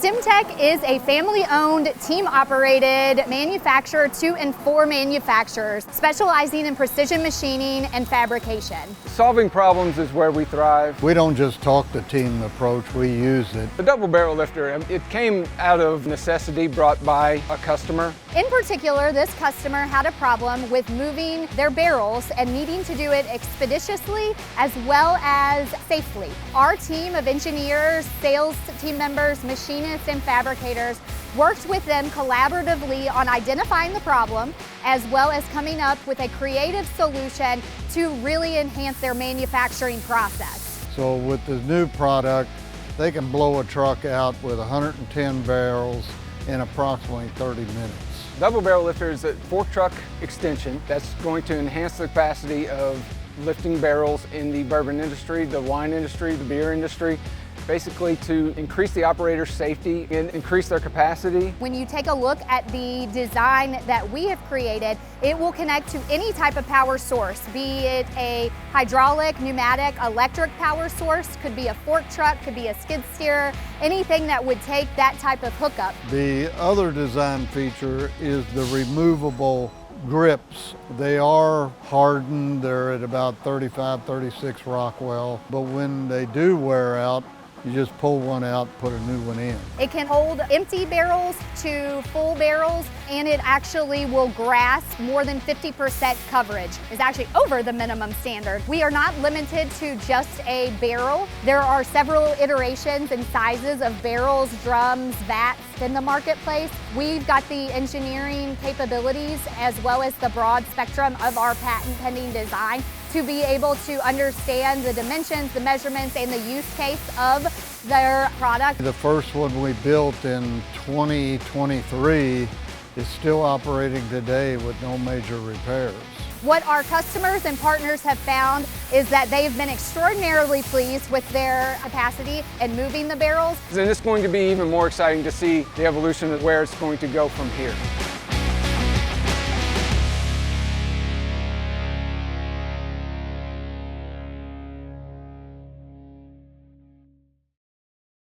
Cimtech is a family-owned, team-operated manufacturer to and for manufacturers, specializing in precision machining and fabrication. Solving problems is where we thrive. We don't just talk the team approach, we use it. The double barrel lifter, it came out of necessity brought by a customer. In particular, this customer had a problem with moving their barrels and needing to do it expeditiously as well as safely. Our team of engineers, sales team members, machinists, and fabricators worked with them collaboratively on identifying the problem as well as coming up with a creative solution to really enhance their manufacturing process. So with the new product, they can blow a truck out with 110 barrels in approximately 30 minutes. Double barrel lifter is a fork truck extension that's going to enhance the capacity of lifting barrels in the bourbon industry, the wine industry, the beer industry, basically to increase the operator's safety and increase their capacity. When you take a look at the design that we have created, it will connect to any type of power source, be it a hydraulic, pneumatic, electric power source, could be a fork truck, could be a skid steer, anything that would take that type of hookup. The other design feature is the removable grips. They are hardened, they're at about 35, 36 Rockwell, but when they do wear out, you just pull one out, put a new one in. It can hold empty barrels to full barrels, and it actually will grasp more than 50% coverage. It's actually over the minimum standard. We are not limited to just a barrel. There are several iterations and sizes of barrels, drums, vats in the marketplace. We've got the engineering capabilities as well as the broad spectrum of our patent pending design to be able to understand the dimensions, the measurements, and the use case of their product. The first one we built in 2023 is still operating today with no major repairs. What our customers and partners have found is that they've been extraordinarily pleased with their capacity and moving the barrels. And it's going to be even more exciting to see the evolution of where it's going to go from here.